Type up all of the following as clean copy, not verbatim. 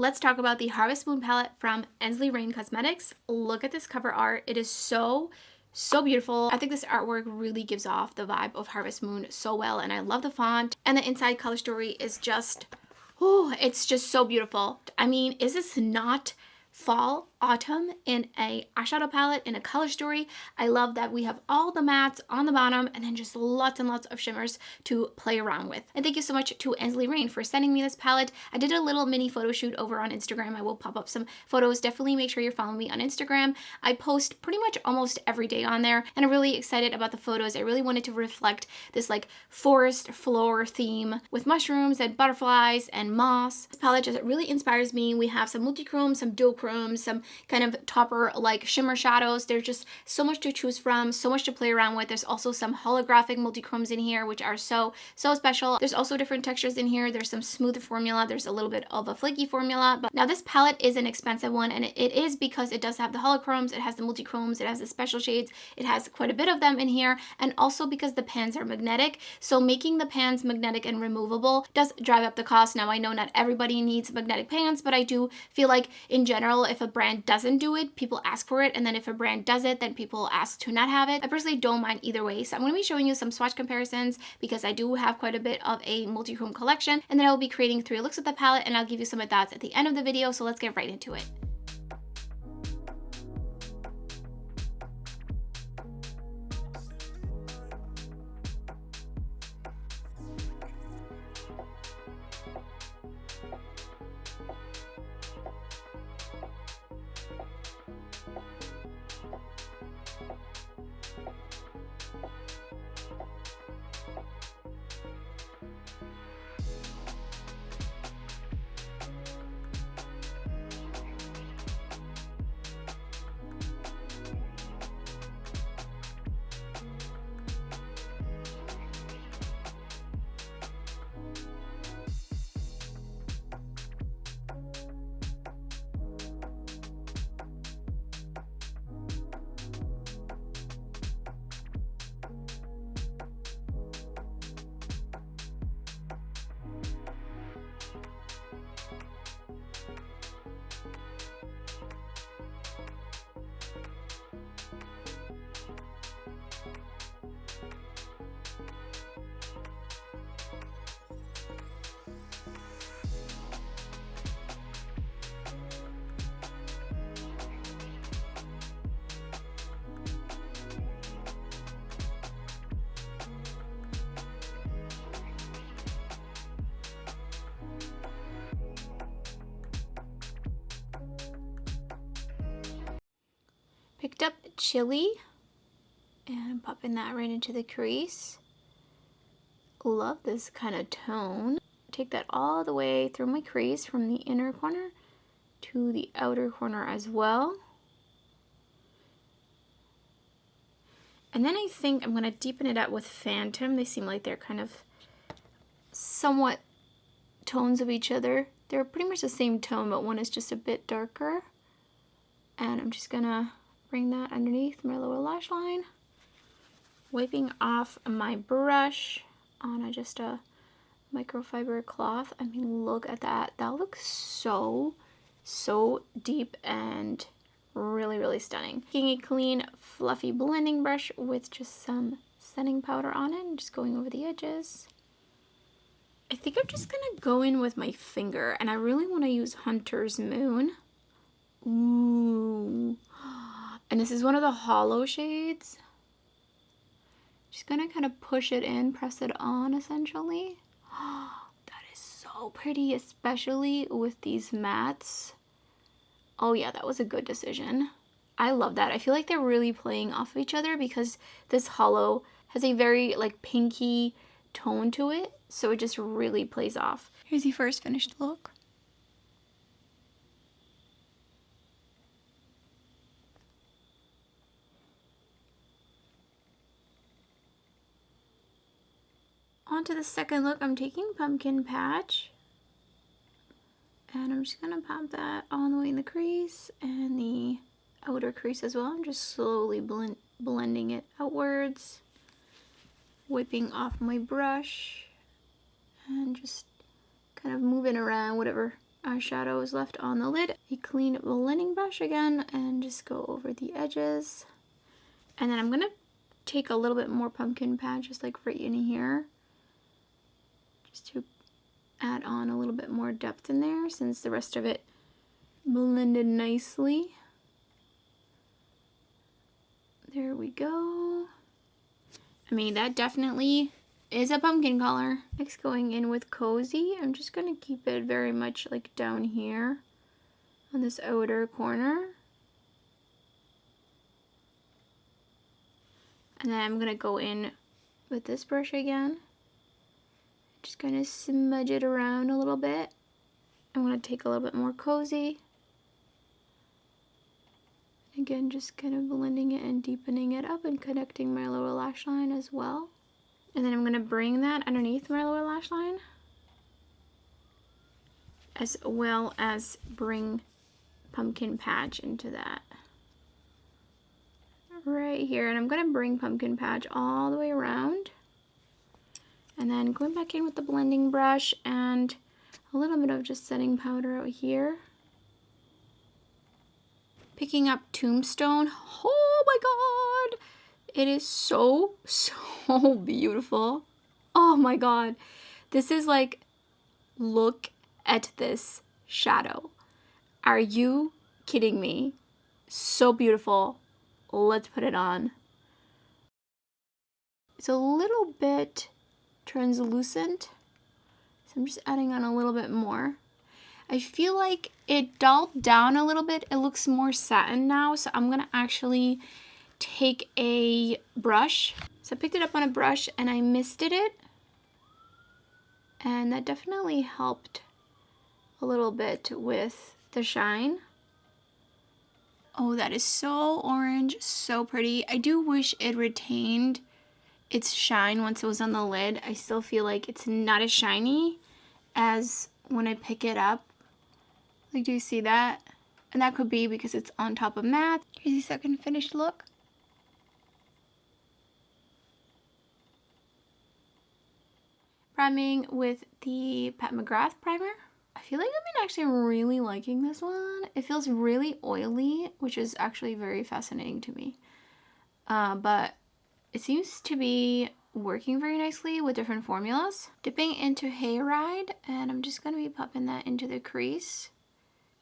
Let's talk about the Harvest Moon palette from Ensley Cosmetics. Look at this cover art. It is so beautiful. I think this artwork really gives off the vibe of Harvest Moon so well, and I love the font. And the inside color story is just, oh, it's just so beautiful. I mean, is this not fall, autumn in a eyeshadow palette in a color story? I love that we have all the mattes on the bottom and then just lots and lots of shimmers to play around with. And thank you so much to Ensley for sending me this palette. I did a little mini photo shoot over on Instagram. I will pop up some photos. Definitely make sure you're following me on Instagram. I post pretty much almost every day on there, and I'm really excited about the photos. I really wanted to reflect this like forest floor theme with mushrooms and butterflies and moss. This palette just really inspires me. We have some multi-chrome, some duochrome, some kind of topper like shimmer shadows. There's just so much to choose from, so much to play around with. There's also some holographic multi-chromes in here, which are so special. There's also different textures in here. There's some smoother formula. There's a little bit of a flaky formula. But now this palette is an expensive one, and it is because it does have the holochromes, it has the multi-chromes, it has the special shades, it has quite a bit of them in here, and also because the pans are magnetic. So making the pans magnetic and removable does drive up the cost. Now I know not everybody needs magnetic pans, but I do feel like in general, if a brand doesn't do it, people ask for it, and then if a brand does it, then people ask to not have it. I personally don't mind either way, so I'm going to be showing you some swatch comparisons because I do have quite a bit of a multi-chrome collection, and then I will be creating 3 looks with the palette, and I'll give you some of thoughts at the end of the video, so let's get right into it. Picked up Chili and popping that right into the crease. Love this kind of tone. Take that all the way through my crease from the inner corner to the outer corner as well. And then I think I'm going to deepen it up with Phantom. They seem like they're kind of somewhat tones of each other. They're pretty much the same tone, but one is just a bit darker. And I'm just going to bring that underneath my lower lash line. Wiping off my brush on just a microfiber cloth. I mean, look at that. That looks so deep and really stunning. Taking a clean, fluffy blending brush with just some setting powder on it and just going over the edges. I think I'm just gonna go in with my finger, and I really want to use Hunter's Moon. Ooh. And this is one of the hollow shades. Just gonna kind of push it in, press it on essentially. That is so pretty, especially with these mattes. Oh yeah, that was a good decision. I love that. I feel like they're really playing off of each other because this hollow has a very like pinky tone to it. So it just really plays off. Here's the first finished look. On to the second look. I'm taking Pumpkin Patch, and I'm just gonna pop that all the way in the crease and the outer crease as well. I'm just slowly blending it outwards, wiping off my brush, and just kind of moving around whatever eyeshadow is left on the lid. A clean blending brush again and just go over the edges. And then I'm gonna take a little bit more pumpkin patch, just like right in here, just to add on a little bit more depth in there since the rest of it blended nicely. There we go. I mean, that definitely is a pumpkin color. Next, going in with Cozy, I'm just gonna keep it very much like down here on this outer corner. And then I'm gonna go in with this brush again. Just gonna smudge it around a little bit. I'm gonna take a little bit more Cozy. Again, just kind of blending it and deepening it up and connecting my lower lash line as well. And then I'm gonna bring that underneath my lower lash line, as well as bring pumpkin patch into that. Right here, and I'm gonna bring pumpkin patch all the way around, and then going back in with the blending brush and a little bit of just setting powder out here. Picking up Tombstone. Oh my god, it is so beautiful. Oh my god, this is like, look at this shadow. Are you kidding me? So beautiful. Let's put it on. It's a little bit translucent, so I'm just adding on a little bit more. I feel like it dulled down a little bit. It looks more satin now, so I'm gonna actually take a brush. So I picked it up on a brush and I misted it, and that definitely helped a little bit with the shine. Oh, that is so orange, so pretty. I do wish it retained its shine once it was on the lid. I still feel like it's not as shiny as when I pick it up. Like, do you see that? And that could be because it's on top of matte. Here's the second finished look. Priming with the Pat McGrath primer. I feel like I've been actually really liking this one. It feels really oily, which is actually very fascinating to me. But it seems to be working very nicely with different formulas. Dipping into Hayride, and I'm just going to be popping that into the crease.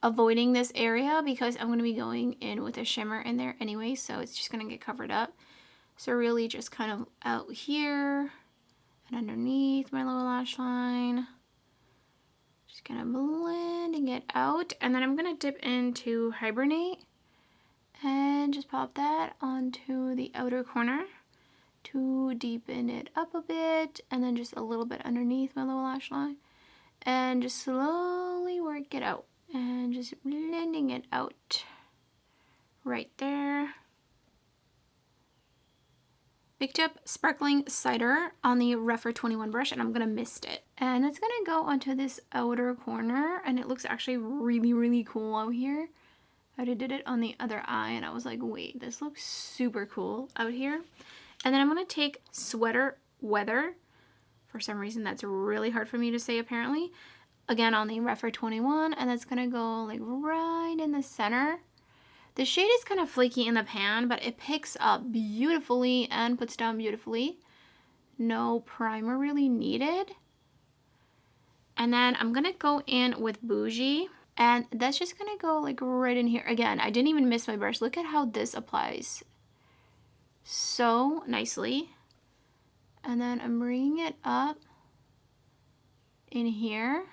Avoiding this area because I'm going to be going in with a shimmer in there anyway, so it's just going to get covered up. So really just kind of out here and underneath my lower lash line. Just kind of blending it out, and then I'm gonna dip into Hibernate and just pop that onto the outer corner to deepen it up a bit, and then just a little bit underneath my lower lash line, and just slowly work it out and just blending it out right there. Picked up Sparkling Cider on the Refer 21 brush, and I'm gonna mist it. And it's gonna go onto this outer corner, and it looks actually really cool out here. I did it on the other eye, and I was like, wait, this looks super cool out here. And then I'm gonna take Sweater Weather. For some reason, that's really hard for me to say, apparently. Again, on the Refer 21, and that's gonna go like right in the center. The shade is kind of flaky in the pan, but it picks up beautifully and puts down beautifully. No primer really needed. And then I'm gonna go in with Bougie, and that's just gonna go like right in here. Again, I didn't even miss my brush. Look at how this applies so nicely. And then I'm bringing it up in here.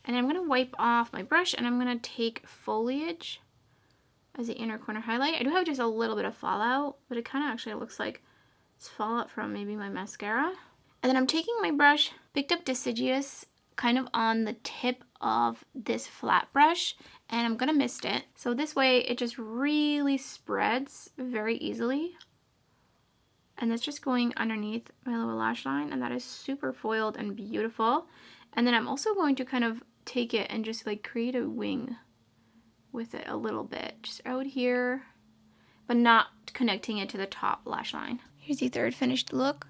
And I'm gonna wipe off my brush, and I'm gonna take Foliage as the inner corner highlight. I do have just a little bit of fallout, but it kind of actually looks like it's fallout from maybe my mascara. And then I'm taking my brush, picked up Deciduous kind of on the tip of this flat brush, and I'm gonna mist it. So this way it just really spreads very easily. And that's just going underneath my lower lash line, and that is super foiled and beautiful. And then I'm also going to kind of take it and just like create a wing with it a little bit, just out here, but not connecting it to the top lash line. Here's the third finished look.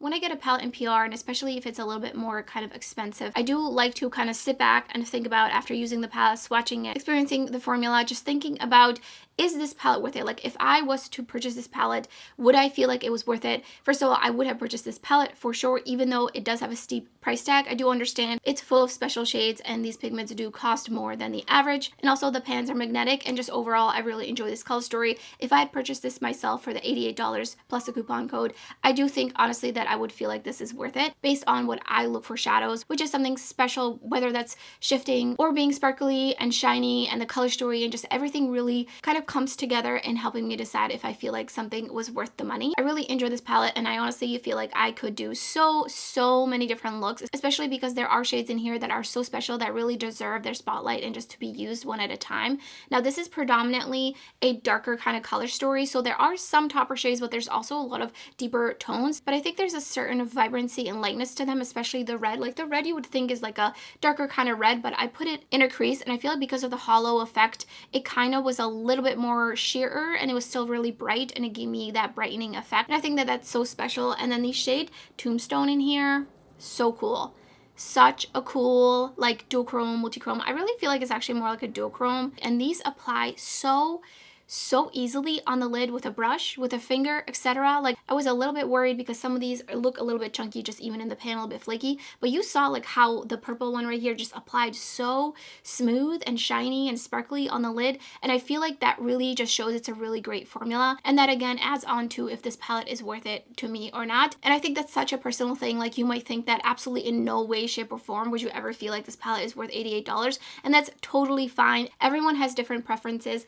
When I get a palette in PR, and especially if it's a little bit more kind of expensive, I do like to kind of sit back and think about, after using the palette, swatching it, experiencing the formula, just thinking about, is this palette worth it? Like if I was to purchase this palette, would I feel like it was worth it? First of all, I would have purchased this palette for sure, even though it does have a steep price tag. I do understand it's full of special shades and these pigments do cost more than the average. And also the pans are magnetic, and just overall, I really enjoy this color story. If I had purchased this myself for the $88 plus a coupon code, I do think honestly that I would feel like this is worth it based on what I look for shadows, which is something special, whether that's shifting or being sparkly and shiny, and the color story and just everything really kind of comes together in helping me decide if I feel like something was worth the money. I really enjoy this palette, and I honestly feel like I could do so many different looks, especially because there are shades in here that are so special that really deserve their spotlight and just to be used one at a time. Now this is predominantly a darker kind of color story, so there are some topper shades, but there's also a lot of deeper tones, but I think there's a certain vibrancy and lightness to them, especially the red. Like the red you would think is like a darker kind of red, but I put it in a crease, and I feel like because of the hollow effect, it kind of was a little bit more sheerer, and it was still really bright, and it gave me that brightening effect. And I think that that's so special. And then the shade Tombstone in here, so cool. Such a cool like duochrome, multichrome. I really feel like it's actually more like a duochrome, and these apply so easily on the lid with a brush, with a finger, etc. Like I was a little bit worried because some of these look a little bit chunky just even in the pan, a little bit flaky, but you saw like how the purple one right here just applied so smooth and shiny and sparkly on the lid, and I feel like that really just shows it's a really great formula, and that again adds on to if this palette is worth it to me or not. And I think that's such a personal thing. Like you might think that absolutely in no way, shape, or form would you ever feel like this palette is worth $88, and that's totally fine. Everyone has different preferences.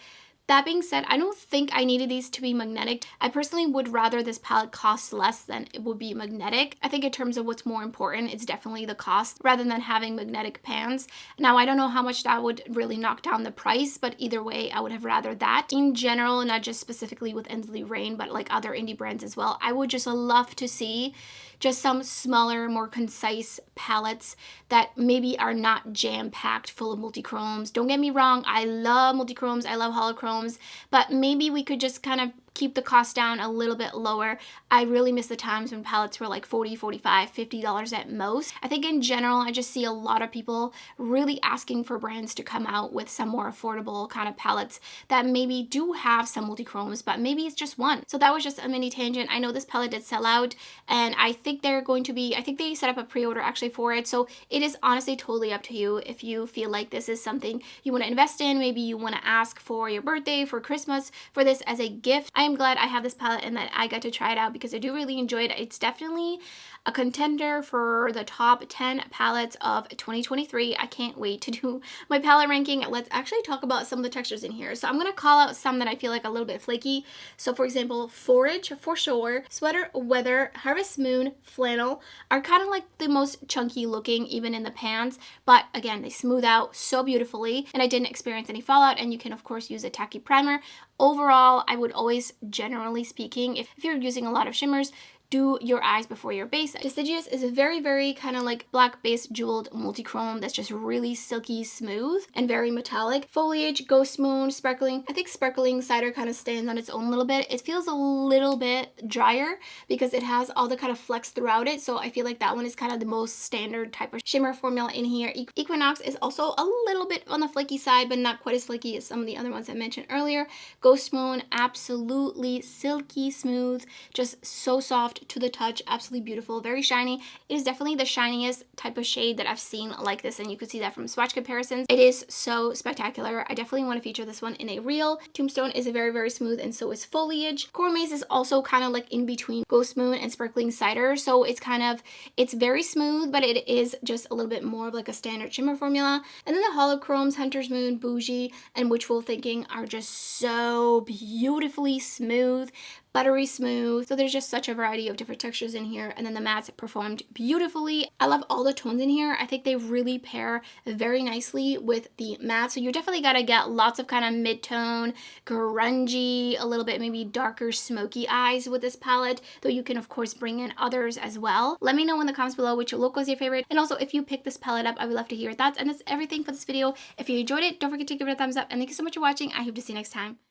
That being said, I don't think I needed these to be magnetic. I personally would rather this palette cost less than it would be magnetic. I think in terms of what's more important, it's definitely the cost rather than having magnetic pans. Now, I don't know how much that would really knock down the price, but either way, I would have rather that. In general, not just specifically with Ensley, but like other indie brands as well, I would just love to see just some smaller, more concise palettes that maybe are not jam-packed full of multi-chromes. Don't get me wrong, I love multi-chromes, I love holochromes, but maybe we could just kind of keep the cost down a little bit lower. I really miss the times when palettes were like $40, $45, $50 at most. I think in general, I just see a lot of people really asking for brands to come out with some more affordable kind of palettes that maybe do have some multi-chromes, but maybe it's just one. So that was just a mini tangent. I know this palette did sell out, and I think they're going to be, I think they set up a pre-order actually for it. So it is honestly totally up to you if you feel like this is something you want to invest in. Maybe you want to ask for your birthday, for Christmas, for this as a gift. I am glad I have this palette and that I got to try it out because I do really enjoy it. It's definitely a contender for the top 10 palettes of 2023. I can't wait to do my palette ranking. Let's actually talk about some of the textures in here. So I'm going to call out some that I feel like a little bit flaky. So for example, Forage for sure, Sweater Weather, Harvest Moon, Flannel are kind of like the most chunky looking even in the pans, but again, they smooth out so beautifully and I didn't experience any fallout, and you can of course use a tacky primer. Overall, I would always, generally speaking, if you're using a lot of shimmers, do your eyes before your base. Deciduous is a very kind of like black base jeweled multi-chrome that's just really silky smooth and very metallic. Foliage, Ghost Moon, Sparkling. I think Sparkling Cider kind of stands on its own little bit. It feels a little bit drier because it has all the kind of flex throughout it, so I feel like that one is kind of the most standard type of shimmer formula in here. Equinox is also a little bit on the flaky side, but not quite as flaky as some of the other ones I mentioned earlier. Ghost Moon, absolutely silky smooth, just so soft to the touch, absolutely beautiful, very shiny. It is definitely the shiniest type of shade that I've seen like this, and you could see that from swatch comparisons. It is so spectacular. I definitely want to feature this one in a reel. Tombstone is a very smooth, and so is Foliage. Core Maze is also kind of like in between Ghost Moon and Sparkling Cider, so it's kind of, it's very smooth, but it is just a little bit more of like a standard shimmer formula. And then the holochromes, Hunter's Moon, Bougie, and Wishful Thinking are just so beautifully smooth, buttery smooth. So there's just such a variety of different textures in here, and then the mattes performed beautifully. I love all the tones in here. I think they really pair very nicely with the matte, so you definitely gotta get lots of kind of mid-tone, grungy, a little bit maybe darker smoky eyes with this palette, though you can of course bring in others as well. Let me know in the comments below which look was your favorite, and also if you picked this palette up, I would love to hear your thoughts. And that's everything for this video. If you enjoyed it, don't forget to give it a thumbs up, and thank you so much for watching. I hope to see you next time.